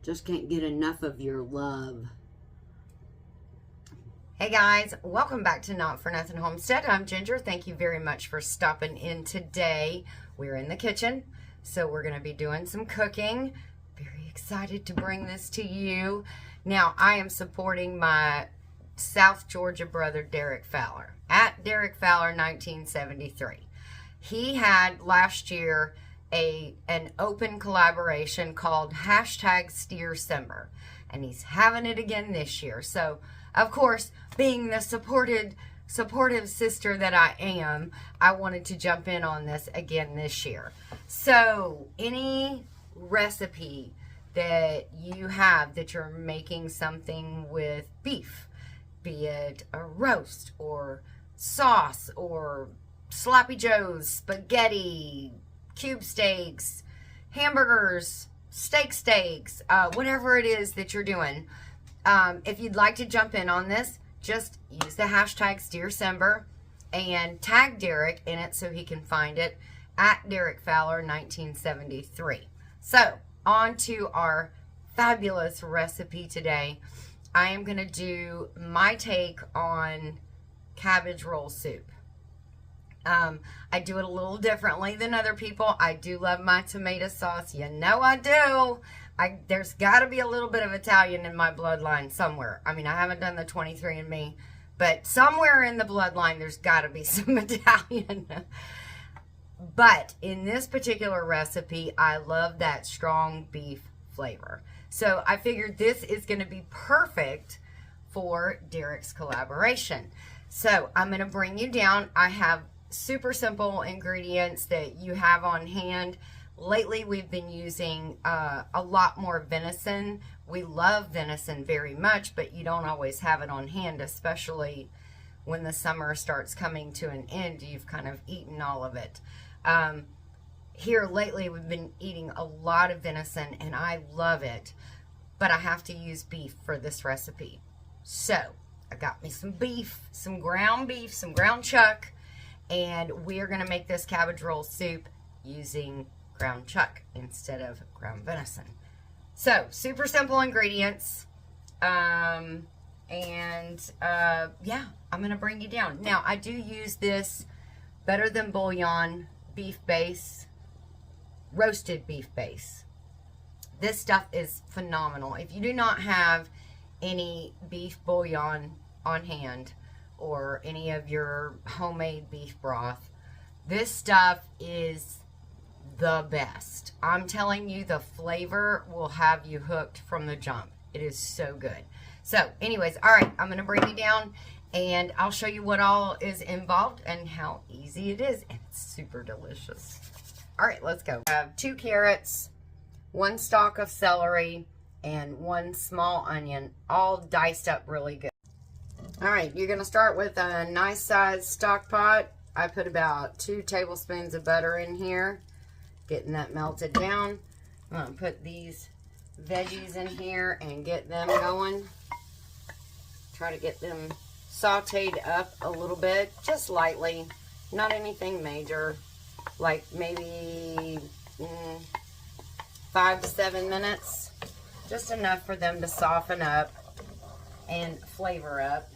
Just can't get enough of your love. Hey guys, welcome back to Not For Nothing Homestead. I'm Ginger. Thank you very much for stopping in today. We're in the kitchen, so we're going to be doing some cooking. Very excited to bring this to you. Now, I am supporting my South Georgia brother, Derek Fowler, at Derek Fowler 1973. He had last year an open collaboration called #SteerSember, and he's having it again this year. So, of course, being the supportive sister that I am, I wanted to jump in on this again this year. So, any recipe that you have that you're making something with beef, be it a roast or sauce or sloppy joes, spaghetti, cube steaks, hamburgers, steaks, whatever it is that you're doing. If you'd like to jump in on this, just use the #SteerSember and tag Derek in it so he can find it at Derek Fowler 1973. So, on to our fabulous recipe today. I am going to do my take on cabbage roll soup. I do it a little differently than other people. I do love my tomato sauce. You know I do. There's got to be a little bit of Italian in my bloodline somewhere. I mean, I haven't done the 23andMe, but somewhere in the bloodline there's got to be some Italian. But in this particular recipe, I love that strong beef flavor. So I figured this is going to be perfect for Derek's collaboration. So I'm going to bring you down. I have super simple ingredients that you have on hand. Lately, we've been using a lot more venison. We love venison very much, but you don't always have it on hand, especially when the summer starts coming to an end. You've kind of eaten all of it. Here lately, we've been eating a lot of venison, and I love it, but I have to use beef for this recipe. So, I got me some beef, some ground chuck, and we are going to make this cabbage roll soup using ground chuck instead of ground venison. So, super simple ingredients. Yeah, I'm going to bring you down. Now, I do use this Better Than Bouillon beef base, roasted beef base. This stuff is phenomenal. If you do not have any beef bouillon on hand or any of your homemade beef broth, this stuff is the best. I'm telling you, the flavor will have you hooked from the jump. It is so good. So anyways, all right, I'm going to bring you down and I'll show you what all is involved and how easy it is. And it's super delicious. All right, let's go. I have 2 carrots, 1 stalk of celery, and 1 small onion, all diced up really good. All right, you're going to start with a nice sized stock pot. I put about 2 tablespoons of butter in here, getting that melted down. I'm going to put these veggies in here and get them going. Try to get them sauteed up a little bit, just lightly, not anything major, like maybe 5 to 7 minutes, just enough for them to soften up and flavor up.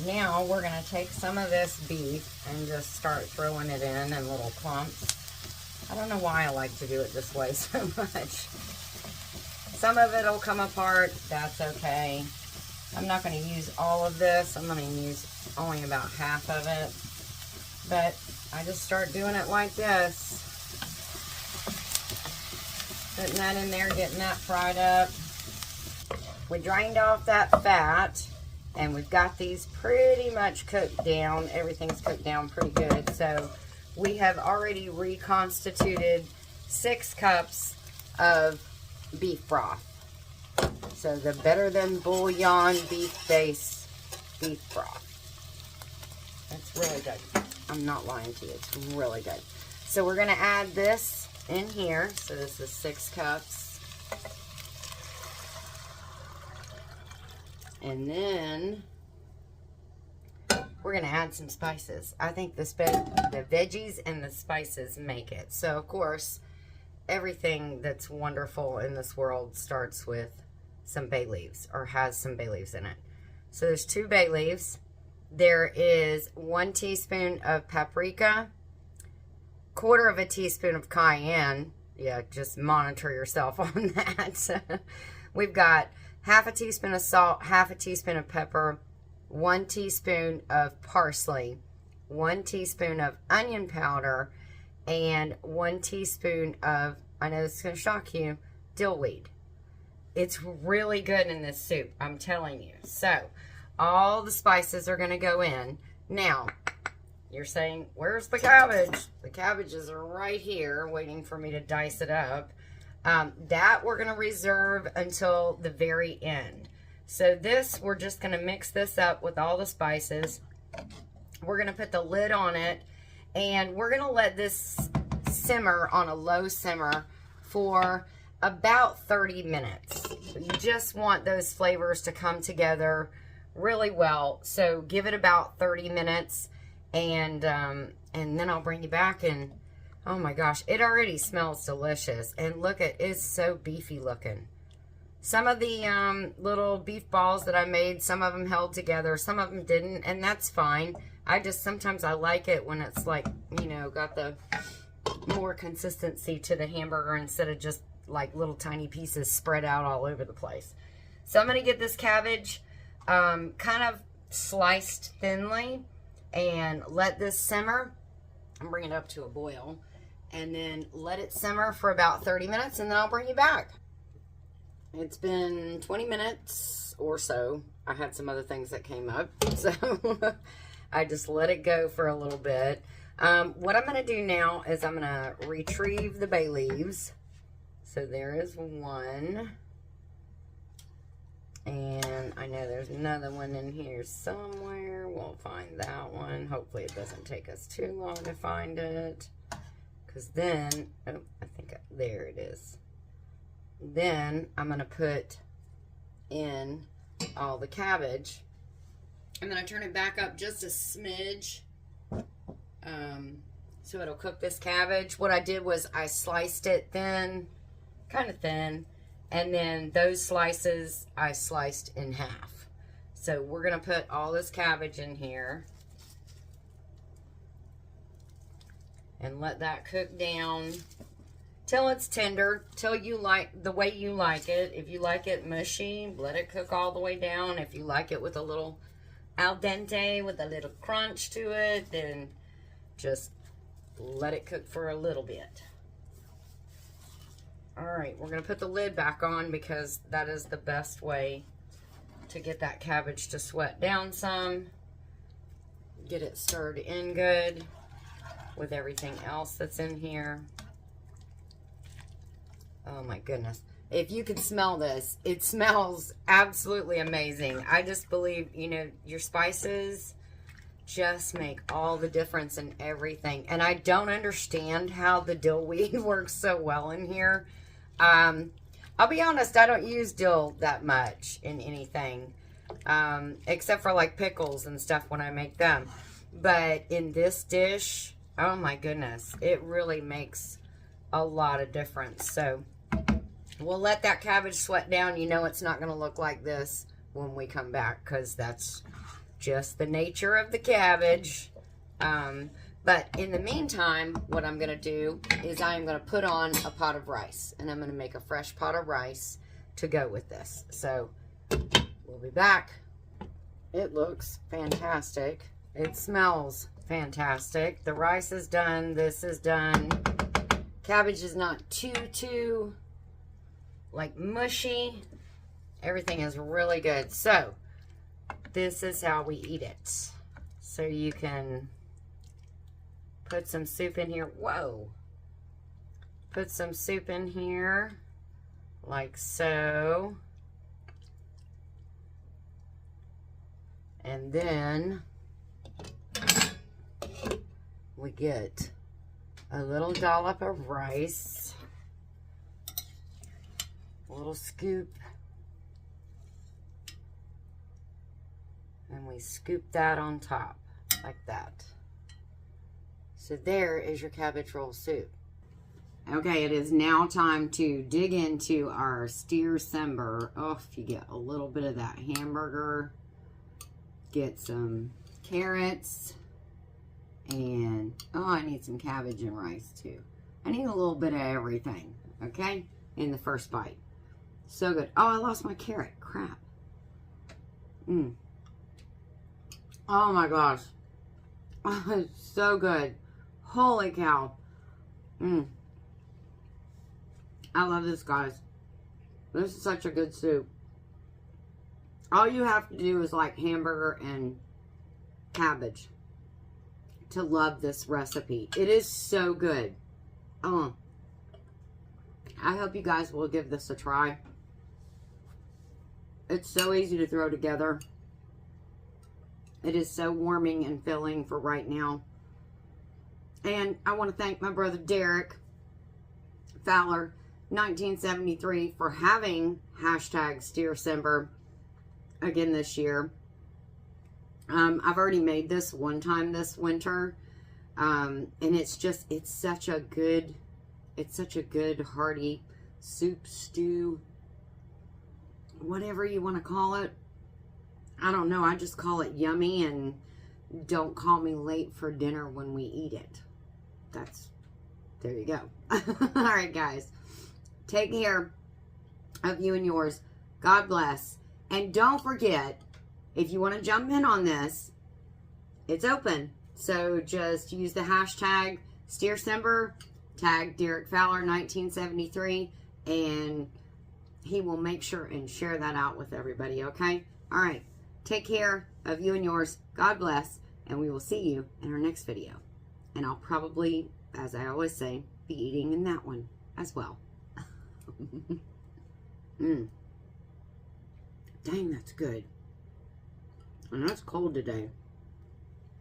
Now we're going to take some of this beef and just start throwing it in little clumps. I don't know why I like to do it this way so much. Some of it will come apart, that's okay. I'm not going to use all of this. I'm going to use only about half of it. But I just start doing it like this. Putting that in there, getting that fried up. We drained off that fat, and we've got these pretty much cooked down. Everything's cooked down pretty good. So we have already reconstituted 6 cups of beef broth. So the Better Than Bouillon beef base beef broth. That's really good. I'm not lying to you. It's really good. So we're going to add this in here. So this is 6 cups. And then we're going to add some spices. I think the veggies and the spices make it. So, of course, everything that's wonderful in this world starts with some bay leaves, or has some bay leaves in it. So there's 2 bay leaves. There is 1 teaspoon of paprika, 1/4 of a teaspoon of cayenne. Yeah, just monitor yourself on that. We've got 1/2 teaspoon of salt, 1/2 teaspoon of pepper, 1 teaspoon of parsley, 1 teaspoon of onion powder, and 1 teaspoon of, I know this is going to shock you, dill weed. It's really good in this soup, I'm telling you. So, all the spices are going to go in. Now, you're saying, where's the cabbage? The cabbages are right here waiting for me to dice it up. That we're going to reserve until the very end. So this, we're just going to mix this up with all the spices. We're going to put the lid on it, and we're going to let this simmer on a low simmer for about 30 minutes. You just want those flavors to come together really well. So give it about 30 minutes, and then I'll bring you back, and oh my gosh, it already smells delicious. And look, it's so beefy looking. Some of the little beef balls that I made, some of them held together, some of them didn't, and that's fine. Sometimes I like it when it's like, you know, got the more consistency to the hamburger instead of just like little tiny pieces spread out all over the place. So I'm going to get this cabbage kind of sliced thinly and let this simmer. I'm bringing it up to a boil, and then let it simmer for about 30 minutes, and then I'll bring you back. It's been 20 minutes or so. I had some other things that came up, so I just let it go for a little bit. What I'm going to do now is I'm going to retrieve the bay leaves. So there is one. And I know there's another one in here somewhere. We'll find that one. Hopefully it doesn't take us too long to find it. Because then, oh, I think, there it is. Then I'm going to put in all the cabbage. I'm going to turn it back up just a smidge. So it'll cook this cabbage. What I did was I sliced it thin, kind of thin. And then those slices I sliced in half. So we're going to put all this cabbage in here. And let that cook down till it's tender, till you like the way you like it. If you like it mushy, let it cook all the way down. If you like it with a little al dente, with a little crunch to it, then just let it cook for a little bit. Alright, we're going to put the lid back on because that is the best way to get that cabbage to sweat down some. Get it stirred in good with everything else that's in here. Oh my goodness. If you could smell this, it smells absolutely amazing. I just believe, you know, your spices just make all the difference in everything. And I don't understand how the dill weed works so well in here. I'll be honest, I don't use dill that much in anything, except for like pickles and stuff when I make them. But in this dish, oh my goodness, it really makes a lot of difference. So we'll let that cabbage sweat down. You know it's not going to look like this when we come back, because that's just the nature of the cabbage. But in the meantime, what I'm going to do is I'm going to put on a pot of rice. And I'm going to make a fresh pot of rice to go with this. So we'll be back. It looks fantastic. It smells fantastic. The rice is done. This is done. Cabbage is not too like mushy. Everything is really good. So this is how we eat it. So you can put some soup in here. Whoa. Put some soup in here like so. And then we get a little dollop of rice, a little scoop, and we scoop that on top like that. So there is your cabbage roll soup. Okay, it is now time to dig into our Steer-Sember. Oh, if you get a little bit of that hamburger, get some carrots, and oh, I need some cabbage and rice too. I need a little bit of everything, okay, in the first bite. So good. Oh, I lost my carrot. Crap. Oh my gosh. Oh, it's so good. Holy cow. I love this, guys. This is such a good soup. All you have to do is like hamburger and cabbage to love this recipe. It is so good. I hope you guys will give this a try. It's so easy to throw together. It is so warming and filling for right now. And I want to thank my brother Derek Fowler, 1973, for having hashtag Steer-Sember again this year. I've already made this one time this winter. And it's such a good hearty soup, stew, whatever you want to call it. I don't know. I just call it yummy, and don't call me late for dinner when we eat it. There you go. All right, guys. Take care of you and yours. God bless. And don't forget, if you want to jump in on this, it's open. So just use the hashtag Steer-Sember, tag Derek Fowler 1973, and he will make sure and share that out with everybody, okay? All right. Take care of you and yours. God bless. And we will see you in our next video. And I'll probably, as I always say, be eating in that one as well. Dang, that's good. I know it's cold today.